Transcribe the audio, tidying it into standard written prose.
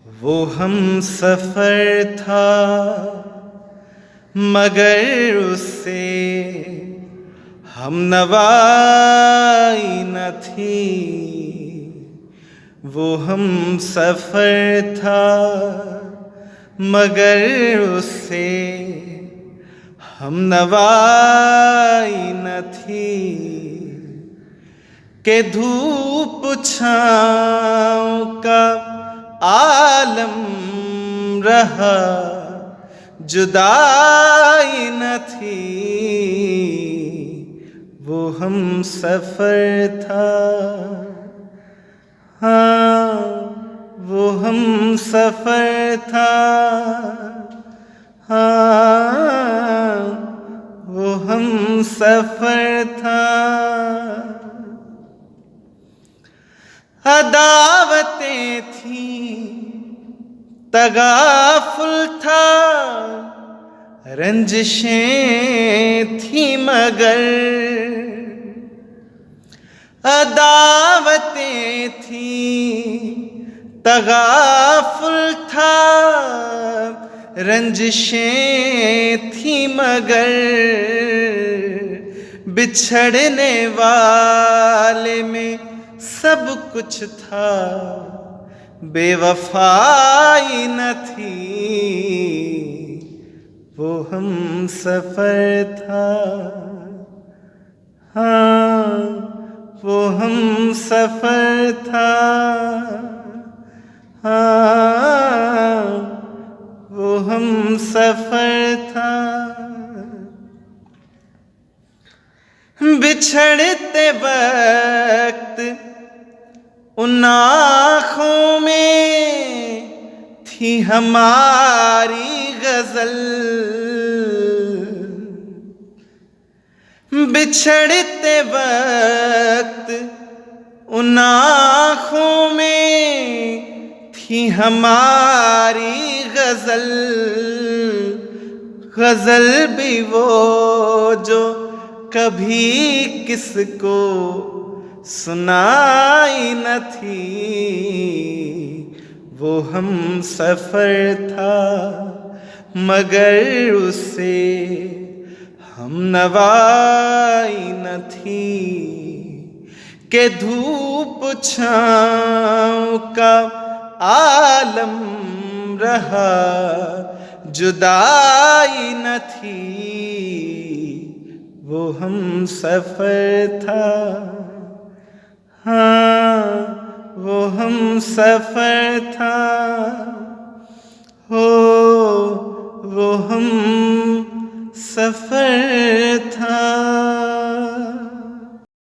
वो हम सफर था मगर उससे हम नवाई न थी। वो हम सफर था मगर उससे हम नवाई न थी। के धूप छाँव का आलम रहा जुदाई न थी। वो हम सफर था, हाँ वो हम सफर था, हाँ वो हम सफर था। अदावतें थीं तगाफुल था, रंजिशें थी मगर। अदावतें थीं तगाफुल था, रंजिशें थी मगर। बिछड़ने वाले में सब कुछ था, बेवफाई न थी। वो हम सफर था, हाँ वो हम सफर था, हाँ वो हम सफर था। बिछड़ते वक्त उन आँखों में थी हमारी गजल। बिछड़ते वक्त उन आँखों में थी हमारी गजल। गजल भी वो जो कभी किसको सुनाई न थी। वो हम सफर था मगर उससे हम नवाई न थी। के धूप छाँव का आलम रहा जुदाई न थी। वो हम सफर था, हाँ वो हम सफर था, हो वो हम सफर